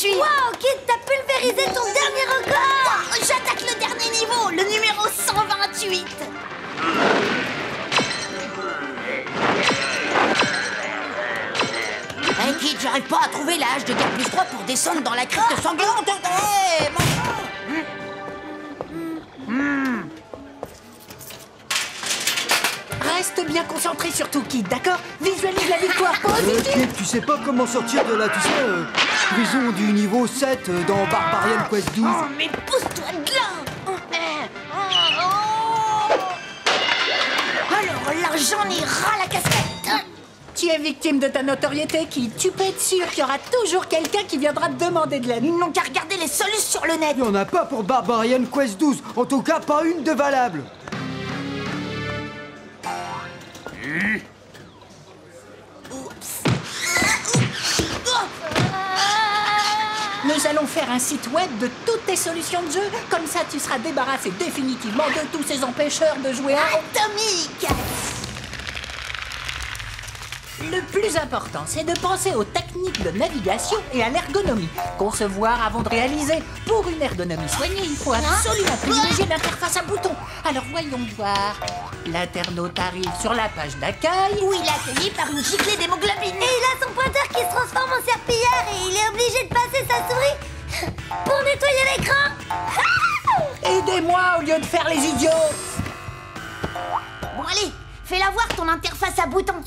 suis. Wow, Kid, t'as pulvérisé ton dernier record. Wow, j'attaque le dernier niveau, le numéro 128. Hey Kid, j'arrive pas à trouver la hache de Guerre plus 3 pour descendre dans la crypte sanglante. Hey, Reste bien concentré sur tout, Kid, d'accord? Visualise la victoire positive. Kid, tu sais pas comment sortir de là, tu sais, prison du niveau 7 dans Barbarian Quest 12. Oh, mais pousse-toi de là. Alors là, j'en ai ras la casquette. Tu es victime de ta notoriété, Kid. Tu peux être sûr qu'il y aura toujours quelqu'un qui viendra te demander de l'aide. Ils n'ont qu'à regarder les solutions sur le net. Il y en a pas pour Barbarian Quest 12, en tout cas pas une de valable. Nous allons faire un site web de toutes tes solutions de jeu. Comme ça, tu seras débarrassé définitivement de tous ces empêcheurs de jouer à... Atomique. Le plus important, c'est de penser aux techniques de navigation et à l'ergonomie. Concevoir avant de réaliser. Pour une ergonomie soignée, il faut absolument privilégier l'interface à boutons. Alors voyons voir. L'internaute arrive sur la page d'accueil. Où il est accueilli par une giclée d'hémoglobine. Et il a son pointeur qui se transforme en serpillière et il est obligé de passer sa souris pour nettoyer l'écran. Aidez-moi au lieu de faire les idiots. Bon allez, fais-la voir ton interface à boutons.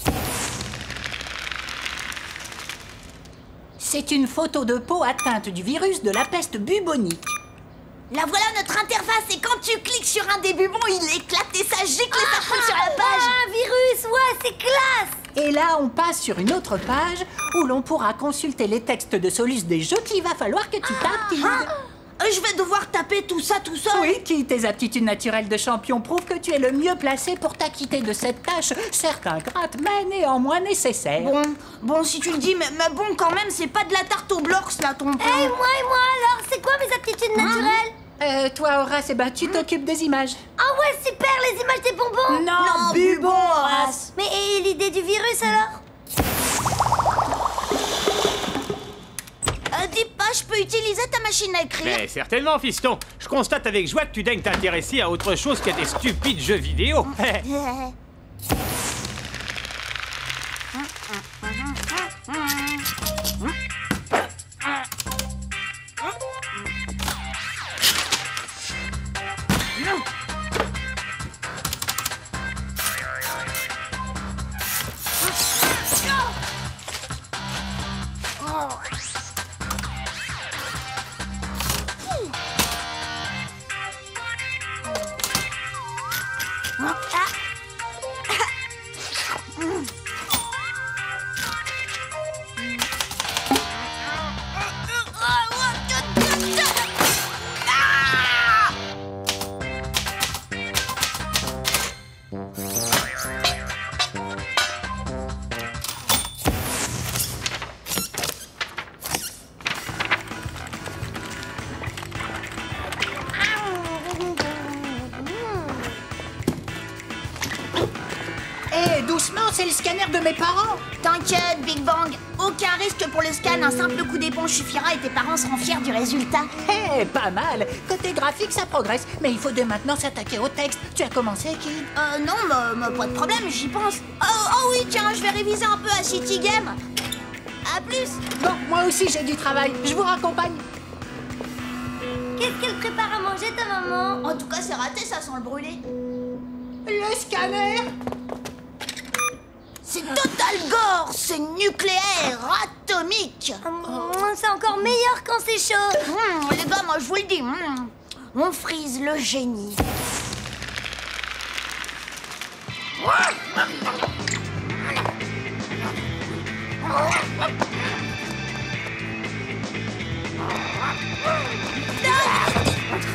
C'est une photo de peau atteinte du virus de la peste bubonique. La voilà notre interface et quand tu cliques sur un des bubons, il éclate et ça gicle et ça fout sur la page. Un virus, ouais, c'est classe. Et là, on passe sur une autre page où l'on pourra consulter les textes de Solus des jeux qu'il va falloir que tu tapes. Kid. Je vais devoir taper tout ça tout seul. Oui, Kid, tes aptitudes naturelles de champion prouvent que tu es le mieux placé pour t'acquitter de cette tâche, certes ingrate, mais néanmoins nécessaire. Bon, si tu le dis, mais bon, quand même, c'est pas de la tarte aux blorks, là, ton plan. Et moi alors, c'est quoi mes aptitudes naturelles? Toi, Horace, tu t'occupes des images. Ah ouais, super, les images des bonbons. Non, bubon, Horace. Mais et l'idée du virus alors? Dis pas, je peux utiliser ta machine à écrire. Mais certainement, fiston. Je constate avec joie que tu daignes t'intéresser à autre chose qu'à des stupides jeux vidéo. Doucement, c'est le scanner de mes parents. T'inquiète, Big Bang. Aucun risque pour le scan. Un simple coup d'éponge suffira et tes parents seront fiers du résultat. Pas mal. Côté graphique, ça progresse. Mais il faut dès maintenant s'attaquer au texte. Tu as commencé, Kid? Non, pas de problème, j'y pense. Oh oui, tiens, je vais réviser un peu à City Game. À plus. Bon, moi aussi, j'ai du travail. Je vous raccompagne. Qu'est-ce qu'elle prépare à manger, ta maman? En tout cas, c'est raté, ça sent le brûler. Le scanner? C'est Total Gore, c'est nucléaire, atomique. C'est encore meilleur quand c'est chaud. Les gars, moi je vous le dis, on frise le génie.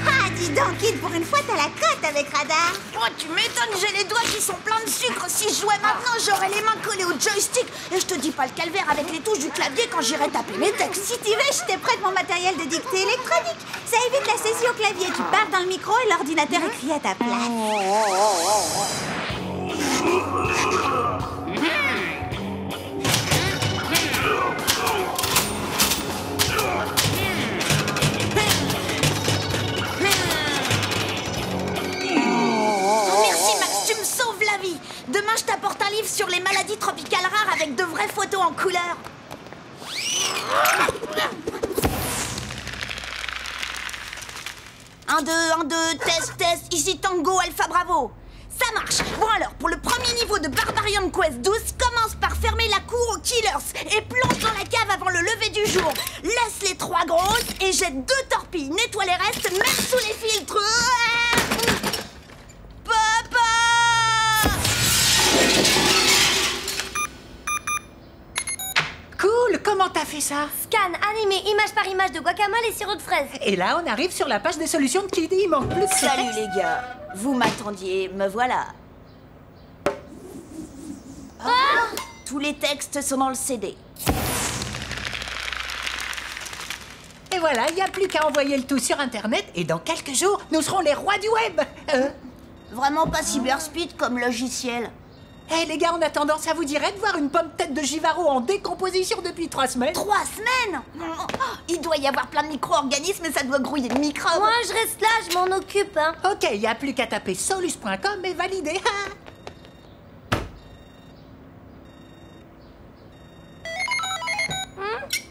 Ah, dis donc, Kid, pour une fois, t'as la cote avec Radar. Oh, tu m'étonnes, j'ai les doigts qui sont pleins de sucre. Si je jouais maintenant, j'aurais les mains collées au joystick. Et je te dis pas le calvaire avec les touches du clavier quand j'irai taper mes textes. Si tu veux, je te prête mon matériel de dictée électronique. Ça évite la saisie au clavier. Tu parles dans le micro et l'ordinateur écrit à ta place. je t'apporte un livre sur les maladies tropicales rares avec de vraies photos en couleur. Un, deux, test, ici Tango, Alpha Bravo. Ça marche. Bon alors, pour le premier niveau de Barbarian Quest 12, commence par fermer la cour aux killers et plonge dans la cave avant le lever du jour. Laisse les 3 grosses et jette 2 torpilles. Nettoie les restes, même sous les filtres. Papa! Cool, comment t'as fait ça? Scan, animé, image par image de guacamole et sirop de fraise. Et là, on arrive sur la page des solutions de Kid. Il manque plus que ça. Salut les gars. Vous m'attendiez, me voilà. Tous les textes sont dans le CD. Et voilà, il n'y a plus qu'à envoyer le tout sur Internet et dans quelques jours, nous serons les rois du web. Vraiment pas cyberspeed comme logiciel. Eh les gars, on a tendance à vous dirait de voir une pomme tête de Givaro en décomposition depuis 3 semaines. 3 semaines? Il doit y avoir plein de micro-organismes et ça doit grouiller de microbes. Moi, je reste là, je m'en occupe, hein. Ok, il n'y a plus qu'à taper solus.com et valider.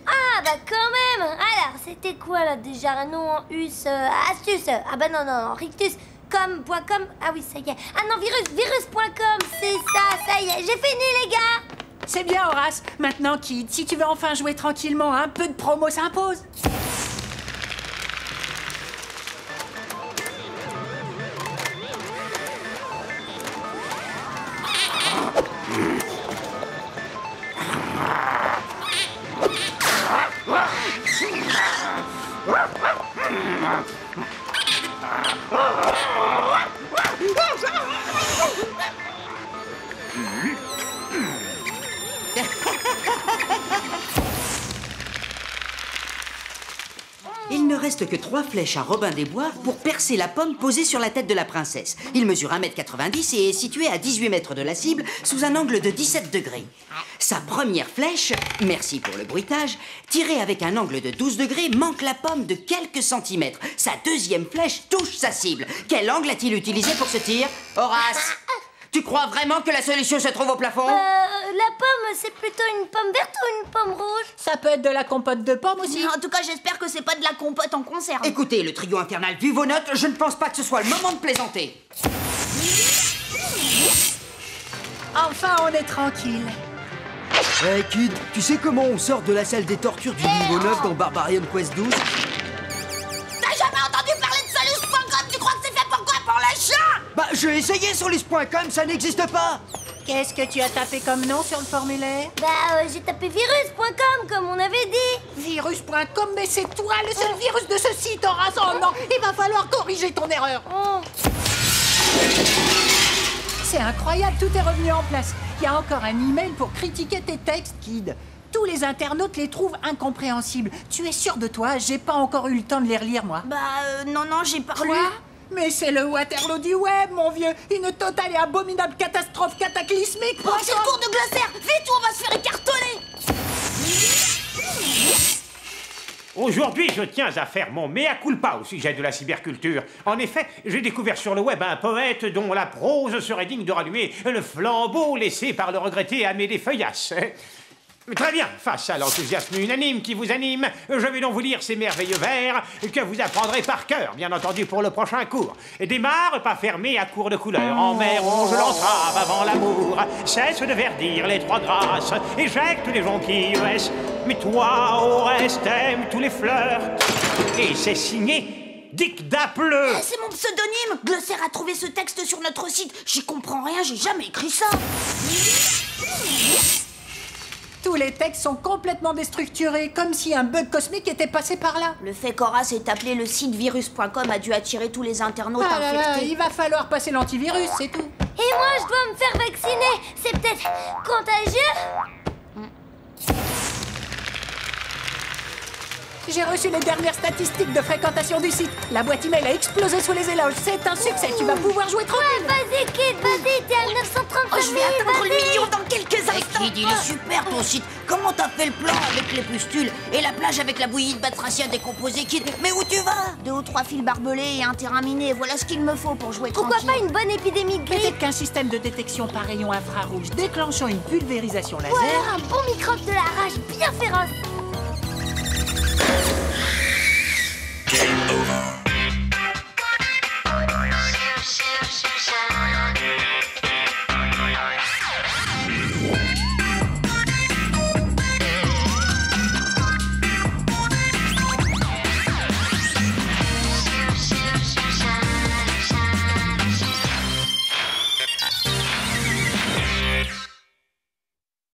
Ah, bah quand même. Alors, c'était quoi, là, déjà? Un nom en us, astuce. Ah bah non, rictus. Com.com. Ah oui, ça y est. Ah non, virus.com, c'est ça y est. J'ai fini, les gars. C'est bien, Horace. Maintenant, Kid, si tu veux enfin jouer tranquillement, un peu de promo s'impose. Il ne reste que 3 flèches à Robin des Bois pour percer la pomme posée sur la tête de la princesse. Il mesure 1,90 m et est situé à 18 mètres de la cible sous un angle de 17 degrés. Sa première flèche, merci pour le bruitage, tirée avec un angle de 12 degrés, manque la pomme de quelques centimètres. Sa deuxième flèche touche sa cible. Quel angle a-t-il utilisé pour ce tir, Horace? Tu crois vraiment que la solution se trouve au plafond? La pomme, c'est plutôt une pomme verte ou une pomme rouge? Ça peut être de la compote de pommes aussi. En tout cas, j'espère que c'est pas de la compote en conserve. Écoutez, le trio infernal, vu vos notes, je ne pense pas que ce soit le moment de plaisanter. Enfin, on est tranquille. Eh Kid, tu sais comment on sort de la salle des tortures du niveau 9 dans Barbarian Quest 12? T'as jamais entendu parler de solus.com? Tu crois que c'est fait pour quoi? Pour le chat? Bah, j'ai essayé sur solus.com, ça n'existe pas. Qu'est-ce que tu as tapé comme nom sur le formulaire? Bah, j'ai tapé virus.com, comme on avait dit. Virus.com, mais c'est toi le seul virus de ce site, Horace. Oh non, il va falloir corriger ton erreur. Oh. C'est incroyable, tout est revenu en place. Il y a encore un email pour critiquer tes textes, Kid. Tous les internautes les trouvent incompréhensibles. Tu es sûr de toi? J'ai pas encore eu le temps de les relire, moi. Non, j'ai pas relu. Quoi? Mais c'est le Waterloo du web, mon vieux. Une totale et abominable catastrophe cataclysmique. Oh, c'est le cours de glossaire. Vite ou on va se faire écartonner. Aujourd'hui, je tiens à faire mon mea culpa au sujet de la cyberculture. En effet, j'ai découvert sur le web un poète dont la prose serait digne de rallumer le flambeau laissé par le regretté Amédée Feuillasse. Très bien, face à l'enthousiasme unanime qui vous anime, je vais donc vous lire ces merveilleux vers que vous apprendrez par cœur, bien entendu, pour le prochain cours. Démarre pas fermé à court de couleur, en mer ronge l'entrave avant l'amour. Cesse de verdir les 3 grâces, éjecte les jonquilles, mais toi, au reste, aimes tous les fleurs. Et c'est signé Dick Dapleux. C'est mon pseudonyme. Glossaire a trouvé ce texte sur notre site. J'y comprends rien, j'ai jamais écrit ça. Tous les textes sont complètement déstructurés, comme si un bug cosmique était passé par là. Le fait qu'Horace ait appelé le site virus.com a dû attirer tous les internautes Ah là là, infectés. il va falloir passer l'antivirus, c'est tout. Et moi, je dois me faire vacciner. C'est peut-être contagieux? J'ai reçu les dernières statistiques de fréquentation du site. La boîte email a explosé sous les éloges. C'est un succès, tu vas pouvoir jouer tranquille. Vas-y, Kid, vas-y, t'es à 930 000. Je vais atteindre le million dans quelques instants. Kid, il est super ton site. Comment t'as fait le plan avec les pustules et la plage avec la bouillie de batracia décomposée, Kid? Mais où tu vas? D'où stylos, 3 fils barbelés et un terrain miné. Voilà ce qu'il me faut pour jouer Pourquoi tranquille. pas une bonne épidémie de grippe? Peut-être qu'un système de détection par rayon infrarouge déclenchant une pulvérisation laser... Ou alors un bon microbe de la rage bien féroce.